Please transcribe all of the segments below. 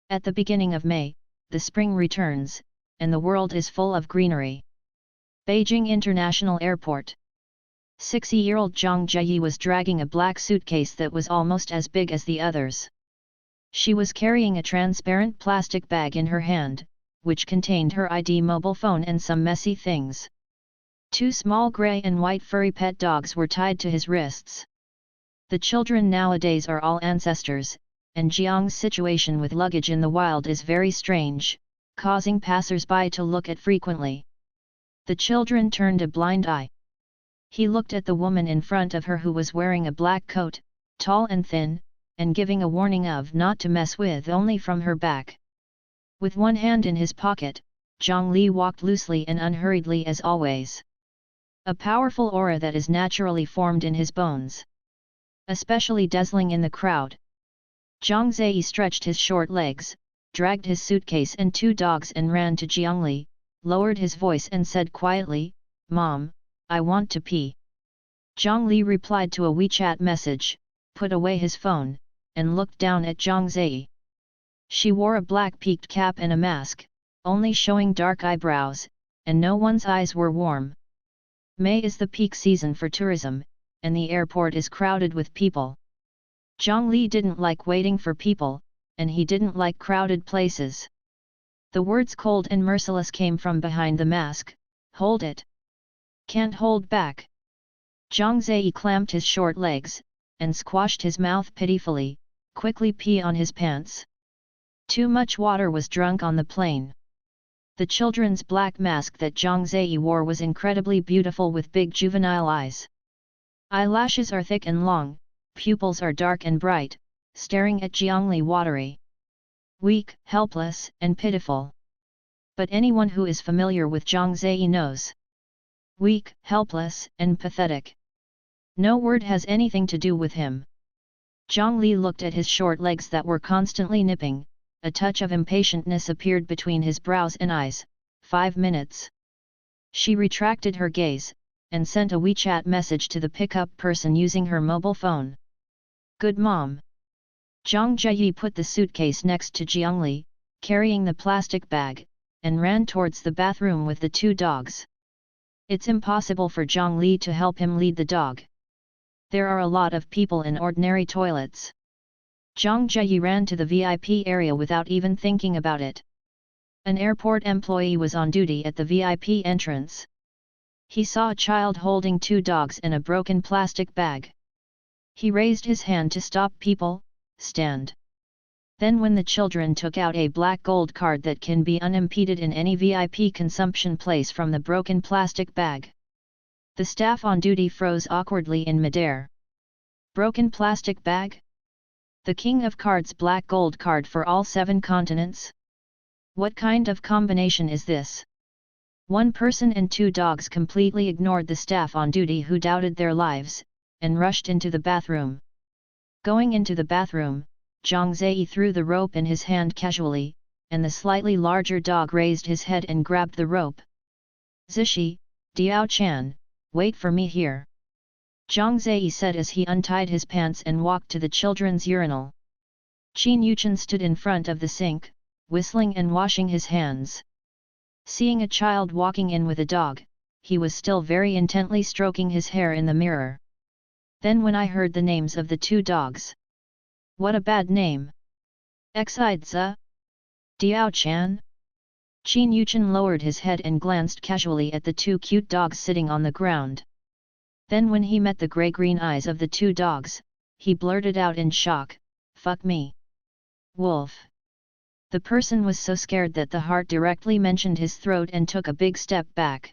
At the beginning of May, the spring returns, and the world is full of greenery. Beijing International Airport. 60-year-old Zhang Jieyi was dragging a black suitcase that was almost as big as the others. She was carrying a transparent plastic bag in her hand, which contained her ID mobile phone and some messy things. 2 small grey and white furry pet dogs were tied to his wrists. The children nowadays are all ancestors, and Jiang's situation with luggage in the wild is very strange, causing passers-by to look at frequently. The children turned a blind eye. He looked at the woman in front of her who was wearing a black coat, tall and thin, and giving a warning of not to mess with only from her back. With one hand in his pocket, Zhang Li walked loosely and unhurriedly as always. A powerful aura that is naturally formed in his bones. Especially dazzling in the crowd. Zhang Zai stretched his short legs, dragged his suitcase and 2 dogs and ran to Jiang Li, lowered his voice and said quietly, "Mom, I want to pee." Zhang Li replied to a WeChat message, put away his phone, and looked down at Zhang Zai. She wore a black peaked cap and a mask, only showing dark eyebrows, and no one's eyes were warm. May is the peak season for tourism, and the airport is crowded with people. Zhang Li didn't like waiting for people, and he didn't like crowded places. The words cold and merciless came from behind the mask, "Hold it. Can't hold back." Zhang Zai clamped his short legs, and squashed his mouth pitifully, quickly pee on his pants. Too much water was drunk on the plane. The children's black mask that Zhang Zai wore was incredibly beautiful with big juvenile eyes. Eyelashes are thick and long, pupils are dark and bright, staring at Jiang Li watery. Weak, helpless, and pitiful. But anyone who is familiar with Zhang Zai knows. Weak, helpless, and pathetic. No word has anything to do with him. Zhang Li looked at his short legs that were constantly nipping, a touch of impatientness appeared between his brows and eyes. 5 minutes. She retracted her gaze, and sent a WeChat message to the pickup person using her mobile phone. "Good mom." Zhang Jieyi put the suitcase next to Jiang Li, carrying the plastic bag, and ran towards the bathroom with the 2 dogs. It's impossible for Zhang Li to help him lead the dog. There are a lot of people in ordinary toilets. Zhang Jieyi ran to the VIP area without even thinking about it. An airport employee was on duty at the VIP entrance. He saw a child holding 2 dogs and a broken plastic bag. He raised his hand to stop people, "Stand." Then when the children took out a black gold card that can be unimpeded in any VIP consumption place from the broken plastic bag, the staff on duty froze awkwardly in midair. Broken plastic bag? The King of Cards black gold card for all 7 continents? What kind of combination is this? 1 person and 2 dogs completely ignored the staff on duty who doubted their lives, and rushed into the bathroom. Going into the bathroom, Zhang Zai threw the rope in his hand casually, and the slightly larger dog raised his head and grabbed the rope. "Zishi, Diao Chan, wait for me here," Zhang Zai said as he untied his pants and walked to the children's urinal. Qin Yuchen stood in front of the sink, whistling and washing his hands. Seeing a child walking in with a dog, he was still very intently stroking his hair in the mirror. Then when I heard the names of the 2 dogs. What a bad name! Xidza? Diao Chan? Qin Yuchen lowered his head and glanced casually at the 2 cute dogs sitting on the ground. Then when he met the grey-green eyes of the 2 dogs, he blurted out in shock, "Fuck me. Wolf." The person was so scared that the heart directly mentioned his throat and took a big step back.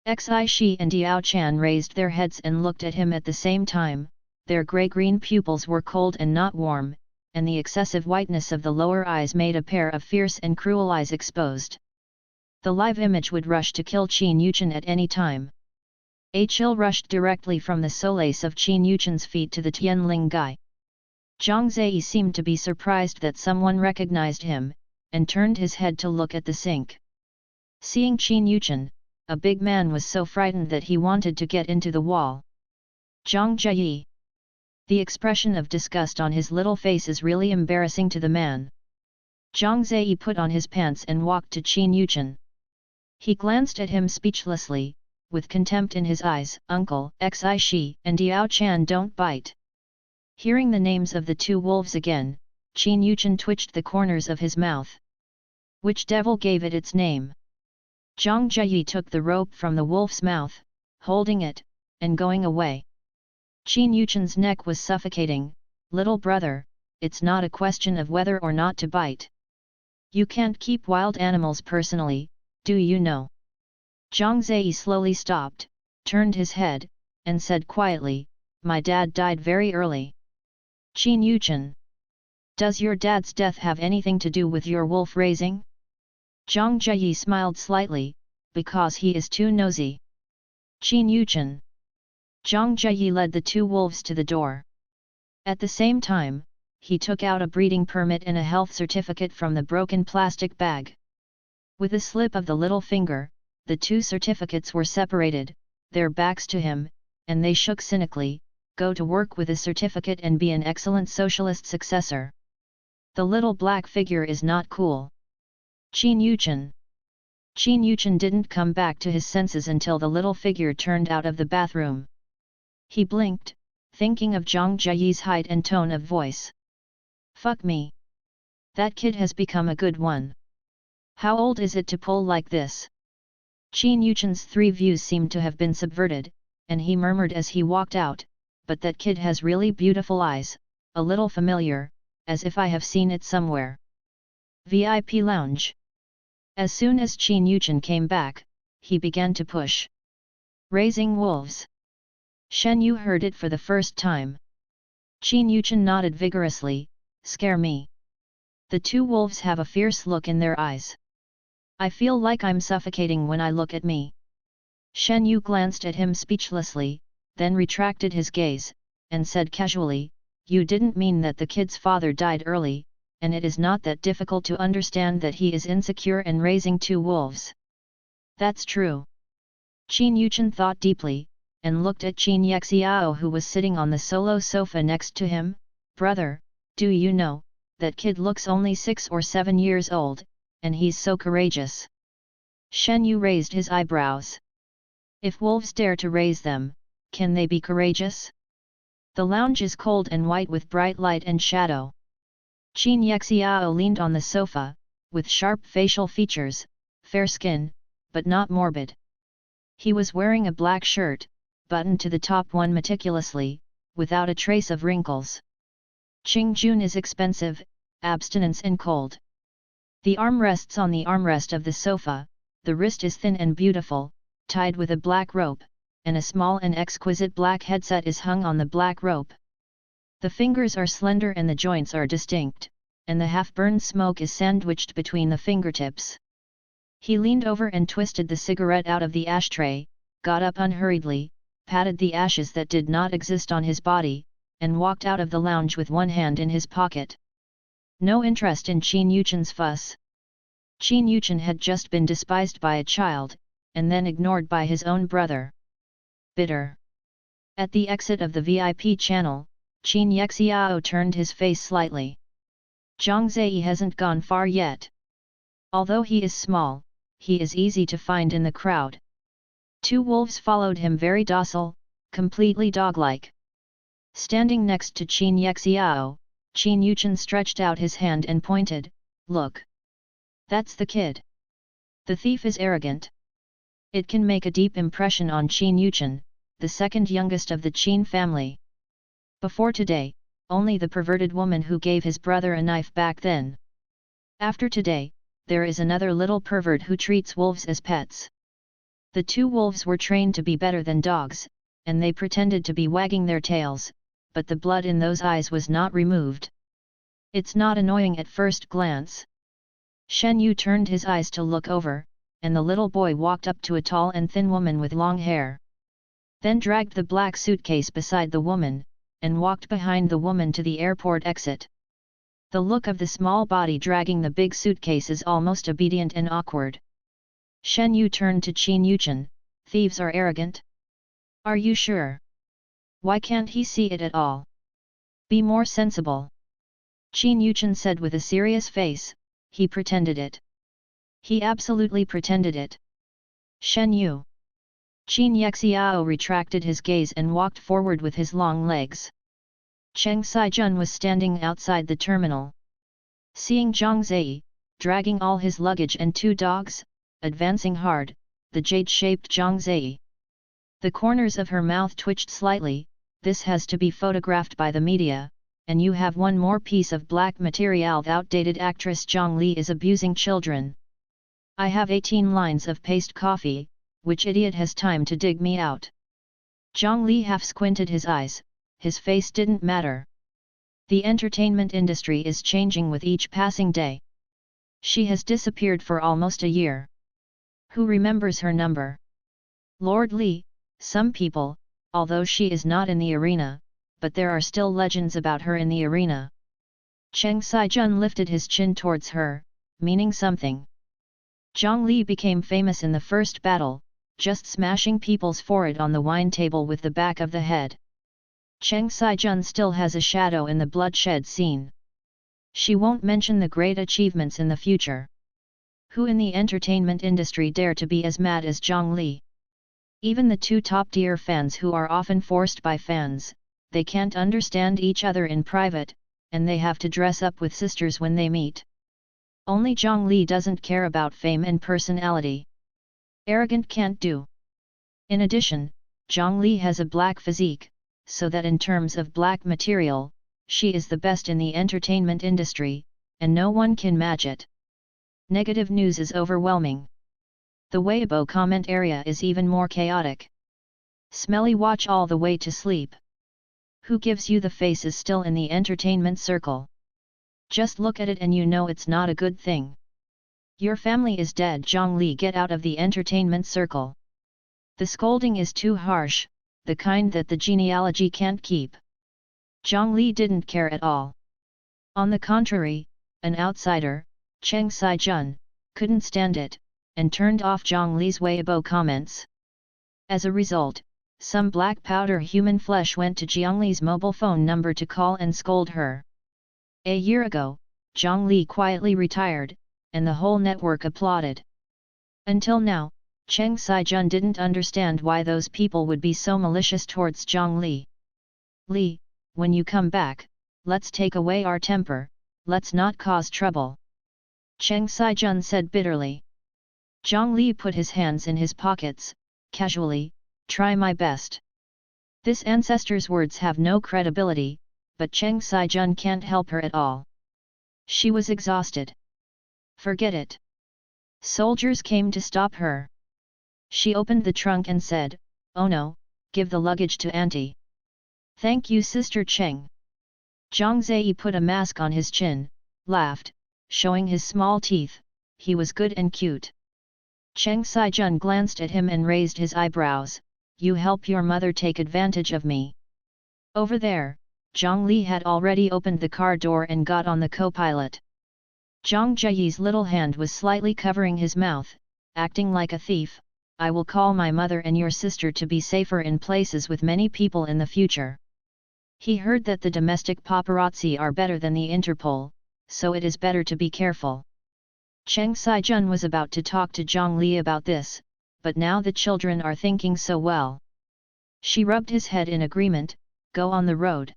Xi and Diao Chan raised their heads and looked at him at the same time. Their grey-green pupils were cold and not warm, and the excessive whiteness of the lower eyes made a pair of fierce and cruel eyes exposed. The live image would rush to kill Qin Yuchen at any time. A chill rushed directly from the solace of Qin Yuchen's feet to the Tianling Gai. Zhang Zai seemed to be surprised that someone recognized him, and turned his head to look at the sink. Seeing Qin Yuchen, a big man was so frightened that he wanted to get into the wall. "Zhang Jieyi." The expression of disgust on his little face is really embarrassing to the man. Zhang Ziyi put on his pants and walked to Qin Yuchen. He glanced at him speechlessly, with contempt in his eyes. Uncle, Xi Shi and Diao Chan don't bite. Hearing the names of the two wolves again, Qin Yuchen twitched the corners of his mouth. Which devil gave it its name? Zhang Ziyi took the rope from the wolf's mouth, holding it, and going away. Qin Yuchen's neck was suffocating. Little brother, it's not a question of whether or not to bite. You can't keep wild animals personally, do you know? Zhang Ziyi slowly stopped, turned his head, and said quietly, my dad died very early. Qin Yuchen. Does your dad's death have anything to do with your wolf raising? Zhang Ziyi smiled slightly, because he is too nosy. Qin Yuchen. Zhang Ziyi led the two wolves to the door. At the same time, he took out a breeding permit and a health certificate from the broken plastic bag. With a slip of the little finger, the two certificates were separated, their backs to him, and they shook cynically, go to work with a certificate and be an excellent socialist successor. The little black figure is not cool. Qin Yuchen. Qin Yuchen didn't come back to his senses until the little figure turned out of the bathroom. He blinked, thinking of Zhang Ziyi's height and tone of voice. Fuck me. That kid has become a good one. How old is it to pull like this? Qin Yuchen's three views seemed to have been subverted, and he murmured as he walked out, but that kid has really beautiful eyes, a little familiar, as if I have seen it somewhere. VIP Lounge. As soon as Qin Yuchen came back, he began to push. Raising wolves. Shen Yu heard it for the first time. Qin Yuchen nodded vigorously, scare me. The two wolves have a fierce look in their eyes. I feel like I'm suffocating when I look at me. Shen Yu glanced at him speechlessly, then retracted his gaze, and said casually, you didn't mean that the kid's father died early, and it is not that difficult to understand that he is insecure and raising two wolves. That's true. Qin Yuchen thought deeply, and looked at Qin Yexiao who was sitting on the solo sofa next to him. Brother, do you know, that kid looks only 6 or 7 years old, and he's so courageous. Shen Yu raised his eyebrows. If wolves dare to raise them, can they be courageous? The lounge is cold and white with bright light and shadow. Qin Yexiao leaned on the sofa, with sharp facial features, fair skin, but not morbid. He was wearing a black shirt, buttoned to the top one meticulously, without a trace of wrinkles. Qingjun is expensive, abstinence and cold. The arm rests on the armrest of the sofa, the wrist is thin and beautiful, tied with a black rope, and a small and exquisite black headset is hung on the black rope. The fingers are slender and the joints are distinct, and the half-burned smoke is sandwiched between the fingertips. He leaned over and twisted the cigarette out of the ashtray, got up unhurriedly, patted the ashes that did not exist on his body, and walked out of the lounge with one hand in his pocket. No interest in Qin Yuchen's fuss. Qin Yuchen had just been despised by a child, and then ignored by his own brother. Bitter. At the exit of the VIP channel, Qin Yexiao turned his face slightly. Zhang Ziyi hasn't gone far yet. Although he is small, he is easy to find in the crowd. Two wolves followed him very docile, completely dog-like. Standing next to Qin Yexiao, Qin Yuchen stretched out his hand and pointed, look. That's the kid. The thief is arrogant. It can make a deep impression on Qin Yuchen, the second youngest of the Qin family. Before today, only the perverted woman who gave his brother a knife back then. After today, there is another little pervert who treats wolves as pets. The two wolves were trained to be better than dogs, and they pretended to be wagging their tails, but the blood in those eyes was not removed. It's not annoying at first glance. Shen Yu turned his eyes to look over, and the little boy walked up to a tall and thin woman with long hair. Then dragged the black suitcase beside the woman, and walked behind the woman to the airport exit. The look of the small body dragging the big suitcase is almost obedient and awkward. Shen Yu turned to Qin Yuchen, thieves are arrogant? Are you sure? Why can't he see it at all? Be more sensible. Qin Yuchen said with a serious face, he pretended it. He absolutely pretended it. Shen Yu. Qin Yexiao retracted his gaze and walked forward with his long legs. Cheng Saijun was standing outside the terminal. Seeing Zhang Zei, dragging all his luggage and 2 dogs, advancing hard, the jade-shaped Zhang Zei. The corners of her mouth twitched slightly. This has to be photographed by the media, and you have one more piece of black material. The outdated actress Zhang Li is abusing children. I have 18 lines of paste coffee, which idiot has time to dig me out? Zhang Li half squinted his eyes, his face didn't matter. The entertainment industry is changing with each passing day. She has disappeared for almost a year. Who remembers her number? Lord Li, some people, although she is not in the arena, but there are still legends about her in the arena. Cheng Saijun lifted his chin towards her, meaning something. Zhang Li became famous in the first battle, just smashing people's forehead on the wine table with the back of the head. Cheng Saijun still has a shadow in the bloodshed scene. She won't mention the great achievements in the future. Who in the entertainment industry dare to be as mad as Zhang Li? Even the 2 top-tier fans who are often forced by fans, they can't understand each other in private, and they have to dress up with sisters when they meet. Only Zhang Li doesn't care about fame and personality. Arrogant can't do. In addition, Zhang Li has a black physique, so that in terms of black material, she is the best in the entertainment industry, and no one can match it. Negative news is overwhelming. The Weibo comment area is even more chaotic. Smelly watch all the way to sleep. Who gives you the face is still in the entertainment circle. Just look at it and you know it's not a good thing. Your family is dead. Zhang Li, get out of the entertainment circle. The scolding is too harsh, the kind that the genealogy can't keep. Zhang Li didn't care at all. On the contrary, an outsider, Cheng Saijun, couldn't stand it, and turned off Zhang Li's Weibo comments. As a result, some black powder human flesh went to Zhang Li's mobile phone number to call and scold her. A year ago, Zhang Li quietly retired, and the whole network applauded. Until now, Cheng Saijun didn't understand why those people would be so malicious towards Zhang Li. Li, when you come back, let's take away our temper, let's not cause trouble. Cheng Saijun said bitterly. Zhang Li put his hands in his pockets, casually, try my best. This ancestor's words have no credibility, but Cheng Saijun can't help her at all. She was exhausted. Forget it. Soldiers came to stop her. She opened the trunk and said, "Oh no, give the luggage to Auntie." "Thank you, Sister Cheng." Zhang Zei put a mask on his chin, laughed, showing his small teeth. He was good and cute. Cheng Saijun glanced at him and raised his eyebrows. "You help your mother take advantage of me." Over there, Zhang Li had already opened the car door and got on the co-pilot. Zhang Jiyi's little hand was slightly covering his mouth, acting like a thief. "I will call my mother and your sister to be safer in places with many people in the future." He heard that the domestic paparazzi are better than the Interpol, so it is better to be careful. Cheng Saijun was about to talk to Zhang Li about this, but now the children are thinking so well. She rubbed his head in agreement. "Go on the road."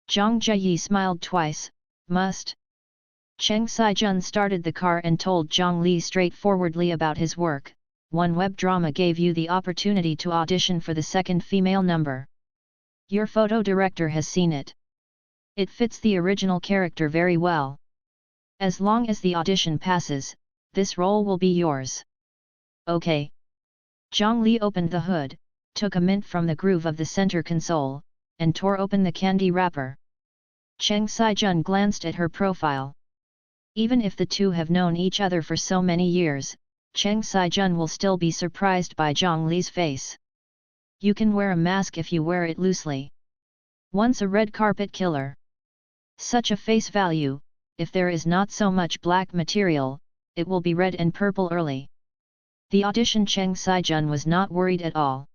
Zhang Jiyi smiled twice. "Must." Cheng Saijun started the car and told Zhang Li straightforwardly about his work. "One web drama gave you the opportunity to audition for the second female number. Your photo director has seen it. It fits the original character very well. As long as the audition passes, this role will be yours." "Okay." Zhang Li opened the hood, took a mint from the groove of the center console, and tore open the candy wrapper. Cheng Saijun glanced at her profile. Even if the two have known each other for so many years, Cheng Saijun will still be surprised by Zhang Li's face. You can wear a mask if you wear it loosely. Once a red carpet killer. Such a face value, if there is not so much black material, it will be red and purple early. The audition Cheng Saijun was not worried at all.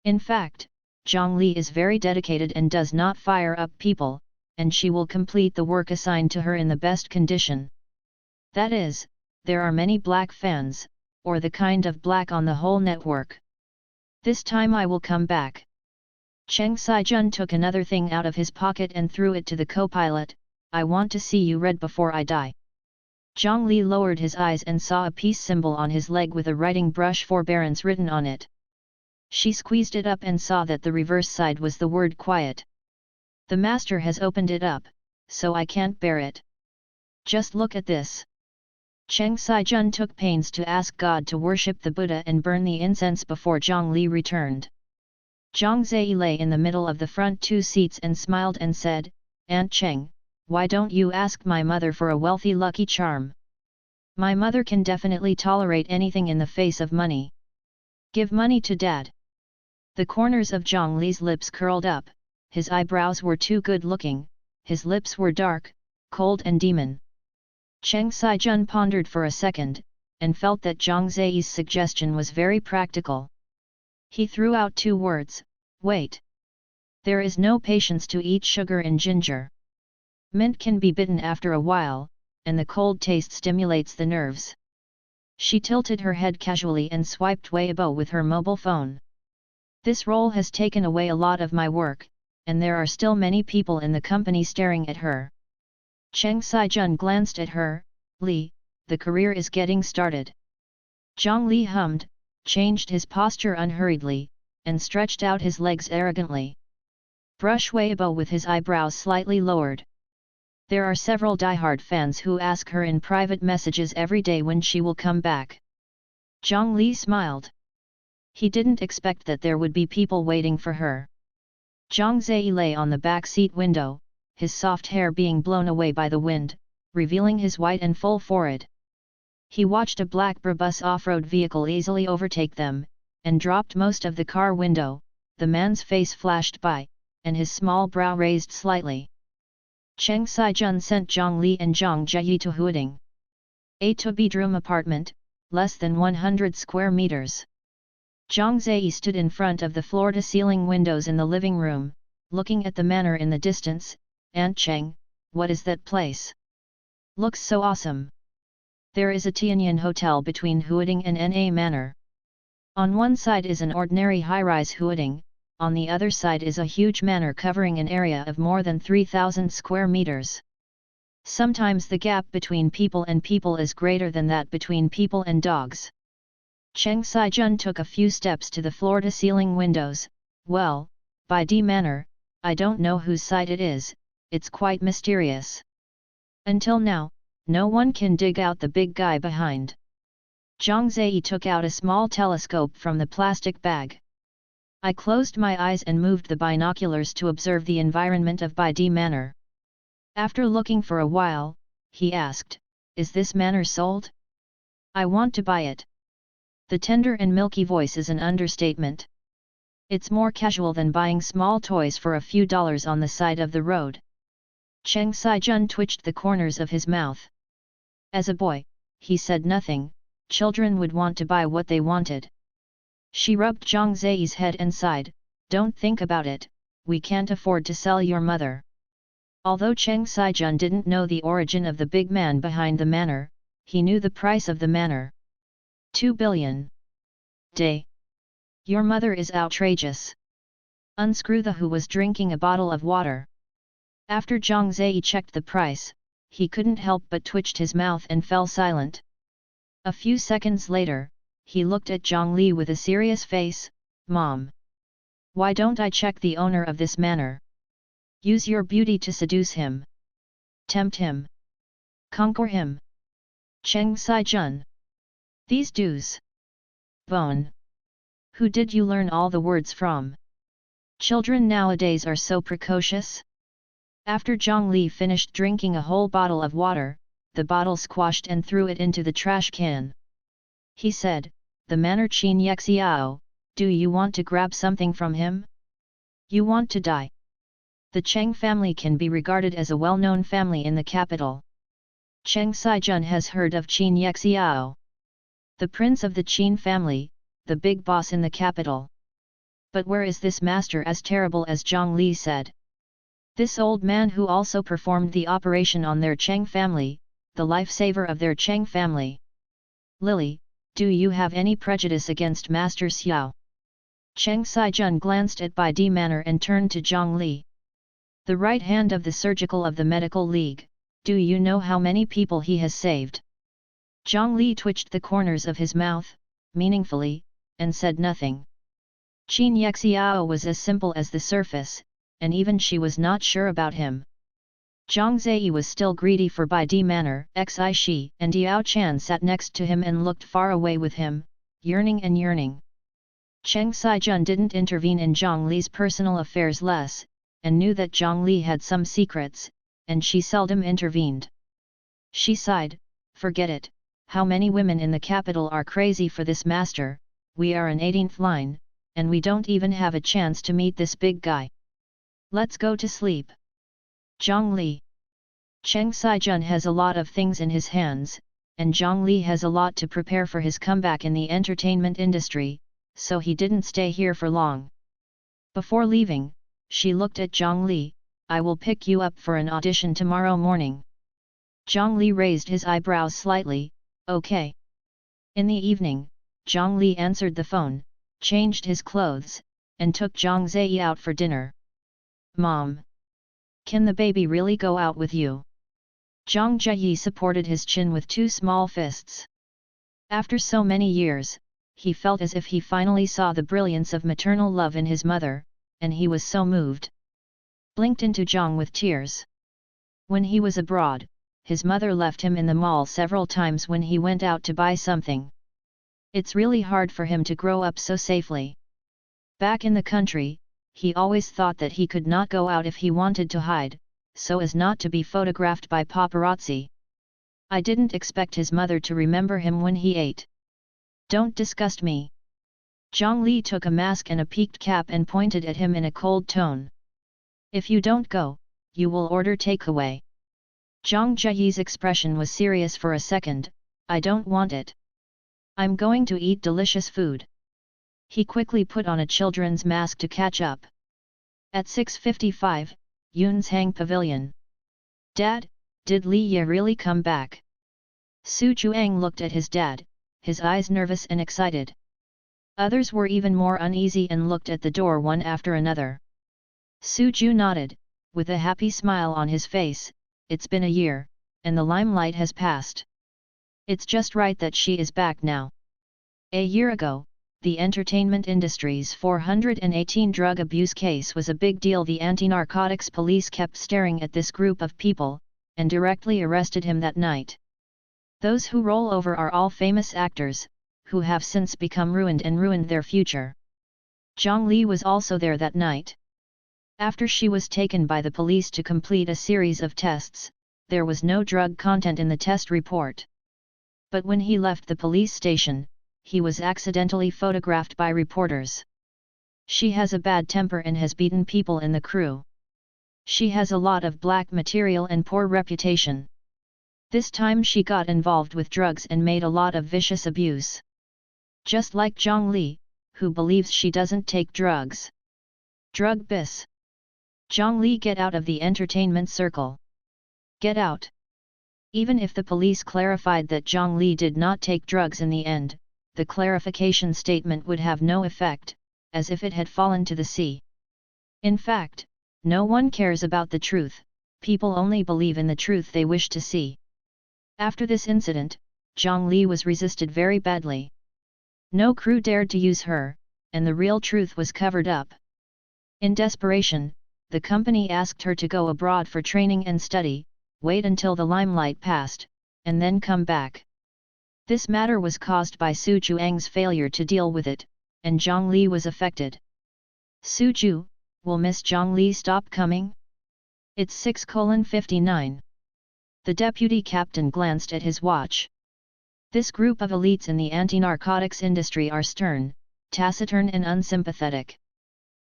In fact, Zhang Li is very dedicated and does not fire up people, and she will complete the work assigned to her in the best condition. That is, there are many black fans, or the kind of black on the whole network. This time I will come back. Cheng Sai-jun took another thing out of his pocket and threw it to the co-pilot. I want to see you red before I die. Zhang Li lowered his eyes and saw a peace symbol on his leg with a writing brush forbearance written on it. She squeezed it up and saw that the reverse side was the word quiet. The master has opened it up, so I can't bear it. Just look at this. Cheng Sai-jun took pains to ask God to worship the Buddha and burn the incense before Zhang Li returned. Zhang Zai lay in the middle of the front two seats and smiled and said, Aunt Cheng, why don't you ask my mother for a wealthy lucky charm? My mother can definitely tolerate anything in the face of money. Give money to Dad. The corners of Zhang Li's lips curled up, his eyebrows were too good-looking, his lips were dark, cold and demon. Cheng Sai-jun pondered for a second, and felt that Zhang Zai's suggestion was very practical. He threw out two words, wait. There is no patience to eat sugar and ginger. Mint can be bitten after a while, and the cold taste stimulates the nerves. She tilted her head casually and swiped Weibo with her mobile phone. This role has taken away a lot of my work, and there are still many people in the company staring at her. Cheng Sai-jun glanced at her. Li, the career is getting started. Zhang Li hummed, changed his posture unhurriedly, and stretched out his legs arrogantly. Brush Weibo with his eyebrows slightly lowered. There are several diehard fans who ask her in private messages every day when she will come back. Zhang Li smiled. He didn't expect that there would be people waiting for her. Zhang Zai lay on the back seat window, his soft hair being blown away by the wind, revealing his white and full forehead. He watched a black Brabus off-road vehicle easily overtake them, and dropped most of the car window. The man's face flashed by, and his small brow raised slightly. Cheng Sai-jun sent Zhang Li and Zhang Jieyi to Huading. A two-bedroom apartment, less than 100 square meters. Zhang Zai stood in front of the floor-to-ceiling windows in the living room, looking at the manor in the distance. Aunt Cheng, what is that place? Looks so awesome. There is a Tianyan hotel between Huading and Na Manor. On one side is an ordinary high-rise Huading, on the other side is a huge manor covering an area of more than 3,000 square meters. Sometimes the gap between people and people is greater than that between people and dogs. Cheng Sai-jun took a few steps to the floor-to-ceiling windows. Well, by D Manor, I don't know whose side it is, it's quite mysterious. Until now, no one can dig out the big guy behind. Zhang Zai took out a small telescope from the plastic bag. I closed my eyes and moved the binoculars to observe the environment of Bai Di Manor. After looking for a while, he asked, is this manor sold? I want to buy it. The tender and milky voice is an understatement. It's more casual than buying small toys for a few dollars on the side of the road. Cheng Sai-jun twitched the corners of his mouth. As a boy, he said nothing, children would want to buy what they wanted. She rubbed Zhang Zai's head and sighed, don't think about it, we can't afford to sell your mother. Although Cheng Sai-jun didn't know the origin of the big man behind the manor, he knew the price of the manor. 2 billion. Day. Your mother is outrageous. Unscrew the who was drinking a bottle of water. After Zhang Zai checked the price, he couldn't help but twitched his mouth and fell silent. A few seconds later, he looked at Zhang Li with a serious face. Mom. Why don't I check the owner of this manor? Use your beauty to seduce him. Tempt him. Conquer him. Cheng Sai-jun. These dues. Bone. Who did you learn all the words from? Children nowadays are so precocious. After Zhang Li finished drinking a whole bottle of water, the bottle squashed and threw it into the trash can. He said, the manor Qin Yexiao, do you want to grab something from him? You want to die? The Cheng family can be regarded as a well-known family in the capital. Cheng Sai-jun has heard of Qin Yexiao. The prince of the Qin family, the big boss in the capital. But where is this master as terrible as Zhang Li said? This old man who also performed the operation on their Cheng family, the lifesaver of their Cheng family. Lily, do you have any prejudice against Master Xiao? Cheng Sijun glanced at Bai Di Manor and turned to Zhang Li. The right hand of the surgical of the medical league, do you know how many people he has saved? Zhang Li twitched the corners of his mouth, meaningfully, and said nothing. Qin Yexiao was as simple as the surface, and even she was not sure about him. Zhang Zai was still greedy for Bai Di Manor, Xi Shi and Diao Chan sat next to him and looked far away with him, yearning and yearning. Cheng Sijun didn't intervene in Zhang Li's personal affairs less, and knew that Zhang Li had some secrets, and she seldom intervened. She sighed, forget it, how many women in the capital are crazy for this master, we are an 18th line, and we don't even have a chance to meet this big guy. Let's go to sleep. Zhang Li. Cheng Sijun has a lot of things in his hands, and Zhang Li has a lot to prepare for his comeback in the entertainment industry, so he didn't stay here for long. Before leaving, she looked at Zhang Li, I will pick you up for an audition tomorrow morning. Zhang Li raised his eyebrows slightly, okay. In the evening, Zhang Li answered the phone, changed his clothes, and took Zhang Zai out for dinner. Mom! Can the baby really go out with you? Zhang Zai supported his chin with two small fists. After so many years, he felt as if he finally saw the brilliance of maternal love in his mother, and he was so moved. Blinked into Zhang with tears. When he was abroad, his mother left him in the mall several times when he went out to buy something. It's really hard for him to grow up so safely. Back in the country, he always thought that he could not go out if he wanted to hide, so as not to be photographed by paparazzi. I didn't expect his mother to remember him when he ate. Don't disgust me. Zhang Li took a mask and a peaked cap and pointed at him in a cold tone. If you don't go, you will order takeaway. Zhang Zhiyi's expression was serious for a second, I don't want it. I'm going to eat delicious food. He quickly put on a children's mask to catch up. At 6:55, Yun's Hang Pavilion. Dad, did Li Ye really come back? Su Chuang looked at his dad, his eyes nervous and excited. Others were even more uneasy and looked at the door one after another. Su Ju nodded, with a happy smile on his face, it's been a year, and the limelight has passed. It's just right that she is back now. A year ago, the entertainment industry's 418 drug abuse case was a big deal. The anti-narcotics police kept staring at this group of people, and directly arrested him that night. Those who roll over are all famous actors, who have since become ruined and ruined their future. Zhang Li was also there that night. After she was taken by the police to complete a series of tests, there was no drug content in the test report. But when he left the police station, he was accidentally photographed by reporters. She has a bad temper and has beaten people in the crew. She has a lot of black material and poor reputation. This time she got involved with drugs and made a lot of vicious abuse. Just like Zhang Li, who believes she doesn't take drugs. Drug bis. Zhang Li, get out of the entertainment circle. Get out. Even if the police clarified that Zhang Li did not take drugs in the end, the clarification statement would have no effect, as if it had fallen to the sea. In fact, no one cares about the truth, people only believe in the truth they wish to see. After this incident, Zhang Li was resisted very badly. No crew dared to use her, and the real truth was covered up. In desperation, the company asked her to go abroad for training and study, wait until the limelight passed, and then come back. This matter was caused by Su Chuang's failure to deal with it, and Zhang Li was affected. Su Ju, will Miss Zhang Li stop coming? It's 6:59. The deputy captain glanced at his watch. This group of elites in the anti-narcotics industry are stern, taciturn and unsympathetic.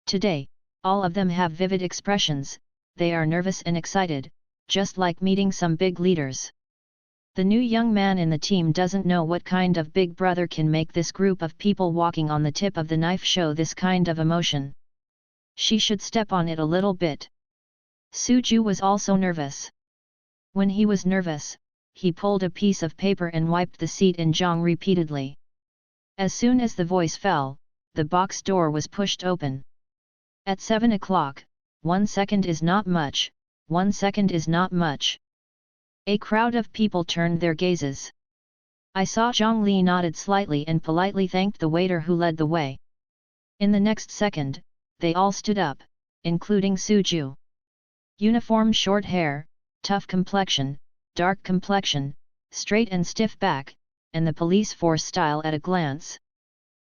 Today, all of them have vivid expressions, they are nervous and excited, just like meeting some big leaders. The new young man in the team doesn't know what kind of big brother can make this group of people walking on the tip of the knife show this kind of emotion. She should step on it a little bit. Su Ju was also nervous. When he was nervous, he pulled a piece of paper and wiped the seat in Zhang repeatedly. As soon as the voice fell, the box door was pushed open. At 7 o'clock, 1 second is not much, 1 second is not much. A crowd of people turned their gazes. I saw Zhang Li nodded slightly and politely thanked the waiter who led the way. In the next second, they all stood up, including Suju. Uniform short hair, tough complexion, dark complexion, straight and stiff back, and the police force style at a glance.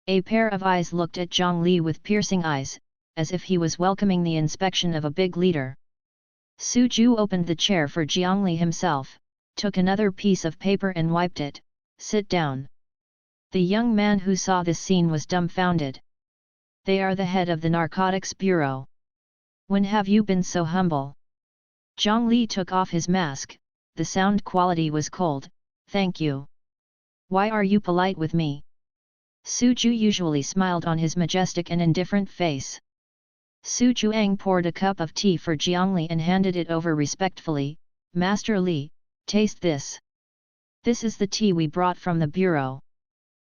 A pair of eyes looked at Zhang Li with piercing eyes, as if he was welcoming the inspection of a big leader. Suju opened the chair for Jiang Li himself, took another piece of paper and wiped it. Sit down. The young man who saw this scene was dumbfounded. They are the head of the Narcotics Bureau. When have you been so humble? Zhang Li took off his mask, the sound quality was cold. Thank you. Why are you polite with me? Suju usually smiled on his majestic and indifferent face. Su Juang poured a cup of tea for Jiang Li and handed it over respectfully. Master Li, taste this. This is the tea we brought from the bureau.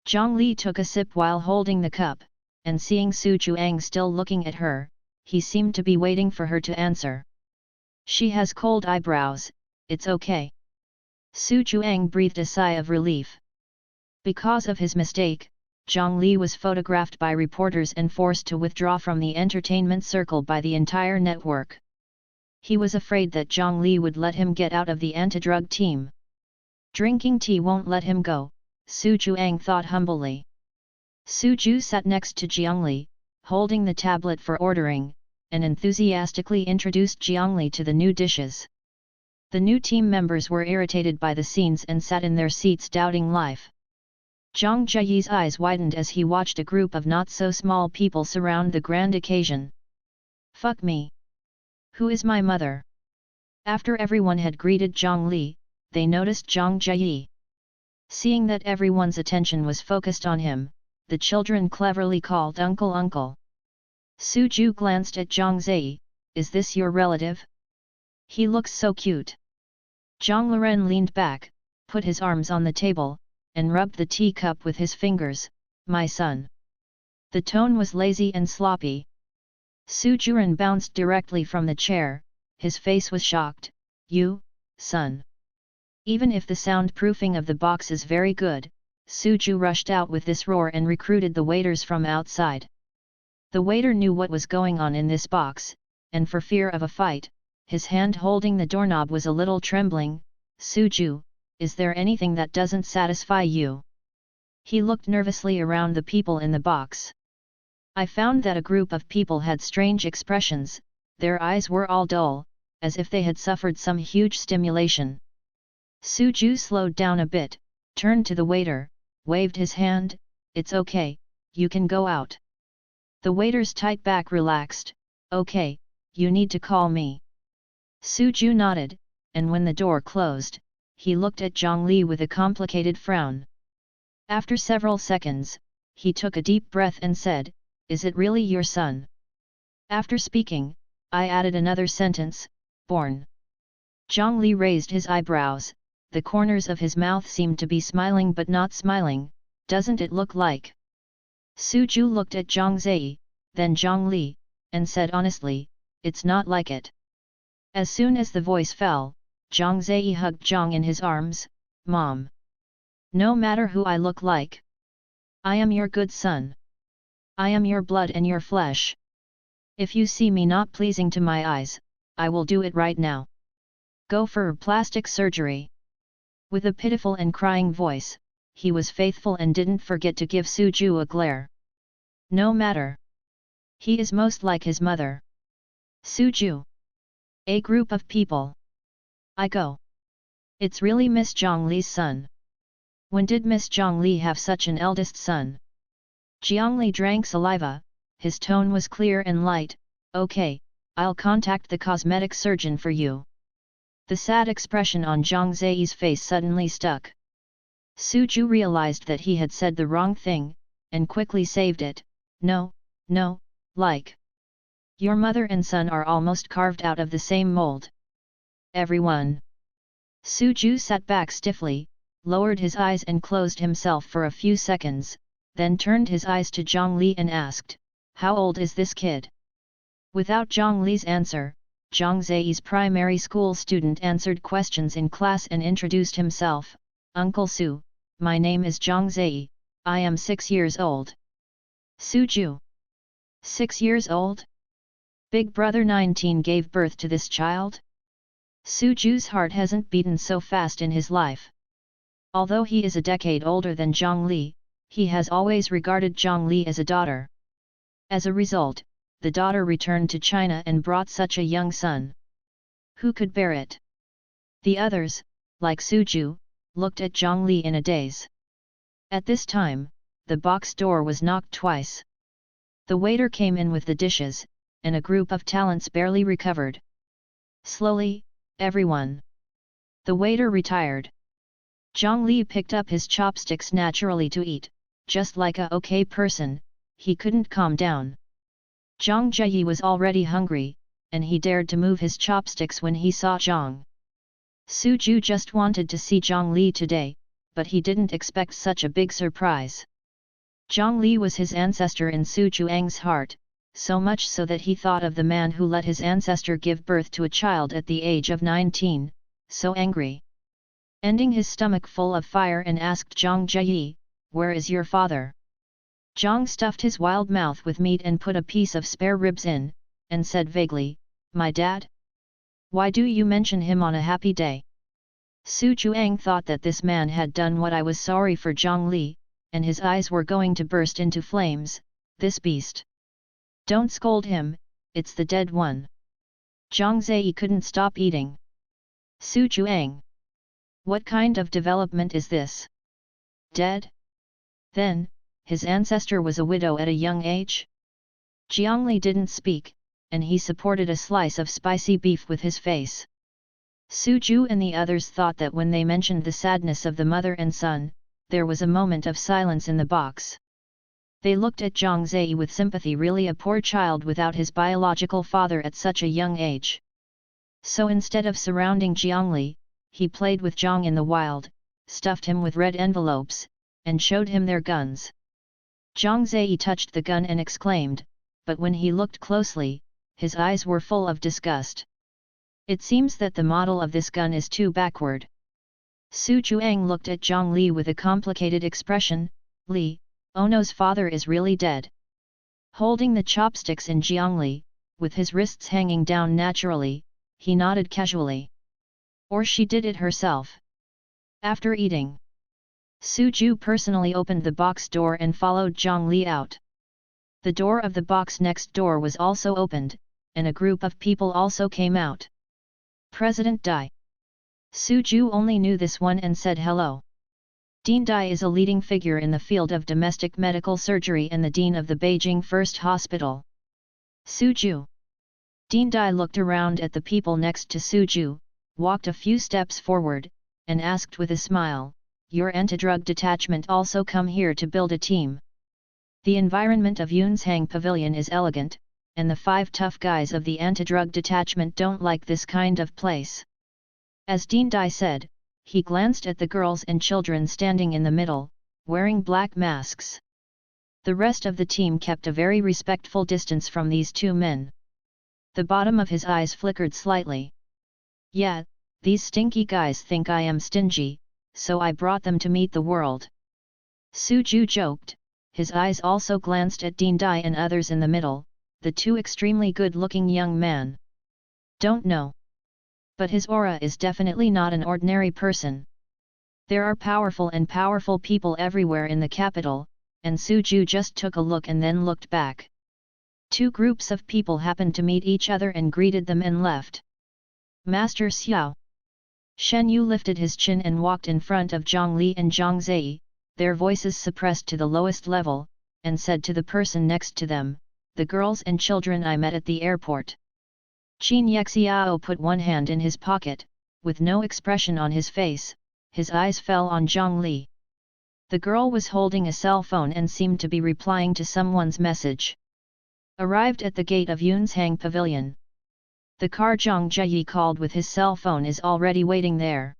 Zhang Li took a sip while holding the cup, and seeing Su Juang still looking at her, he seemed to be waiting for her to answer. She has cold eyebrows, it's okay. Su Juang breathed a sigh of relief. Because of his mistake, Zhang Li was photographed by reporters and forced to withdraw from the entertainment circle by the entire network. He was afraid that Zhang Li would let him get out of the anti-drug team. Drinking tea won't let him go, Su Juang thought humbly. Suju sat next to Jiang Li, holding the tablet for ordering, and enthusiastically introduced Jiang Li to the new dishes. The new team members were irritated by the scenes and sat in their seats doubting life. Zhang Jie's eyes widened as he watched a group of not-so-small people surround the grand occasion. Fuck me! Who is my mother? After everyone had greeted Zhang Li, they noticed Zhang Jie. Seeing that everyone's attention was focused on him, the children cleverly called Uncle Uncle. Suju glanced at Zhang Jie, is this your relative? He looks so cute. Zhang Liren leaned back, put his arms on the table, and rubbed the teacup with his fingers, my son. The tone was lazy and sloppy. Su Juren bounced directly from the chair, his face was shocked, you, son. Even if the soundproofing of the box is very good, Suju rushed out with this roar and recruited the waiters from outside. The waiter knew what was going on in this box, and for fear of a fight, his hand holding the doorknob was a little trembling. Suju, is there anything that doesn't satisfy you? He looked nervously around the people in the box. I found that a group of people had strange expressions, their eyes were all dull, as if they had suffered some huge stimulation. Suju slowed down a bit, turned to the waiter, waved his hand, it's okay, you can go out. The waiter's tight back relaxed, okay, you need to call me. Suju nodded, and when the door closed, he looked at Zhang Li with a complicated frown. After several seconds, he took a deep breath and said, is it really your son? After speaking, I added another sentence, born. Zhang Li raised his eyebrows, the corners of his mouth seemed to be smiling but not smiling, doesn't it look like? Suju looked at Zhang Jie, then Zhang Li, and said honestly, it's not like it. As soon as the voice fell, Zhang Jie hugged Zhang in his arms, Mom. No matter who I look like. I am your good son. I am your blood and your flesh. If you see me not pleasing to my eyes, I will do it right now. Go for plastic surgery. With a pitiful and crying voice, he was faithful and didn't forget to give Suju a glare. No matter. He is most like his mother. Suju. A group of people. I go. It's really Miss Zhang Li's son. When did Miss Zhang Li have such an eldest son? Jiang Li drank saliva, his tone was clear and light, okay, I'll contact the cosmetic surgeon for you. The sad expression on Zhang Jie's face suddenly stuck. Suju realized that he had said the wrong thing, and quickly saved it, no, like. Your mother and son are almost carved out of the same mold. Everyone. Suju sat back stiffly, lowered his eyes and closed himself for a few seconds, then turned his eyes to Zhang Li and asked, "How old is this kid?" Without Zhang Li's answer, Zhang Zai's primary school student answered questions in class and introduced himself, "Uncle Su, my name is Zhang Zai, I am 6 years old." Suju. 6 years old? Big brother 19 gave birth to this child? Suju's heart hasn't beaten so fast in his life. Although he is a decade older than Zhang Li, he has always regarded Zhang Li as a daughter. As a result, the daughter returned to China and brought such a young son. Who could bear it? The others, like Suju, looked at Zhang Li in a daze. At this time, the box door was knocked twice. The waiter came in with the dishes, and a group of talents barely recovered. Slowly, everyone. The waiter retired. Zhang Li picked up his chopsticks naturally to eat, just like a okay person, he couldn't calm down. Zhang Jieyi was already hungry, and he dared to move his chopsticks when he saw Zhang. Suju just wanted to see Zhang Li today, but he didn't expect such a big surprise. Zhang Li was his ancestor in Sujuang's heart, so much so that he thought of the man who let his ancestor give birth to a child at the age of 19, so angry. Ending his stomach full of fire and asked Zhang Jieyi, "Where is your father?" Zhang stuffed his wild mouth with meat and put a piece of spare ribs in, and said vaguely, "My dad? Why do you mention him on a happy day?" Su Juang thought that this man had done what I was sorry for Zhang Li, and his eyes were going to burst into flames, this beast. "Don't scold him, it's the dead one." Zhang Zai couldn't stop eating. Su Juang. What kind of development is this? Dead? Then, his ancestor was a widow at a young age? Jiangli didn't speak, and he supported a slice of spicy beef with his face. Suju and the others thought that when they mentioned the sadness of the mother and son, there was a moment of silence in the box. They looked at Zhang Zai with sympathy, really a poor child without his biological father at such a young age. So instead of surrounding Jiangli, he played with Zhang in the wild, stuffed him with red envelopes, and showed him their guns. Zhang Zai touched the gun and exclaimed, but when he looked closely, his eyes were full of disgust. It seems that the model of this gun is too backward. Su Juang looked at Zhang Li with a complicated expression. "Li, Ono's father is really dead." Holding the chopsticks in Jiang Li, with his wrists hanging down naturally, he nodded casually. Or she did it herself. After eating, Suju personally opened the box door and followed Zhang Li out. The door of the box next door was also opened, and a group of people also came out. President Dai. Suju only knew this one and said hello. Dean Dai is a leading figure in the field of domestic medical surgery and the dean of the Beijing First Hospital. Suju. Dean Dai looked around at the people next to Suju, walked a few steps forward, and asked with a smile, "Your anti-drug detachment also come here to build a team?" The environment of Yunzhang Pavilion is elegant, and the 5 tough guys of the anti-drug detachment don't like this kind of place. As Dean Dai said, he glanced at the girls and children standing in the middle, wearing black masks. The rest of the team kept a very respectful distance from these 2 men. The bottom of his eyes flickered slightly. "Yeah, these stinky guys think I am stingy, so I brought them to meet the world." Suju joked, his eyes also glanced at Dean Dai and others in the middle, the 2 extremely good-looking young men. "Don't know. But his aura is definitely not an ordinary person. There are powerful people everywhere in the capital," and Suju just took a look and then looked back. 2 groups of people happened to meet each other and greeted them and left. "Master Xiao." Shen Yu lifted his chin and walked in front of Zhang Li and Zhang Zai, their voices suppressed to the lowest level, and said to the person next to them, "The girls and children I met at the airport." Qin Yexiao put one hand in his pocket, with no expression on his face, his eyes fell on Zhang Li. The girl was holding a cell phone and seemed to be replying to someone's message. Arrived at the gate of Yunzhang Pavilion. The car Zhang Jieyi called with his cell phone is already waiting there.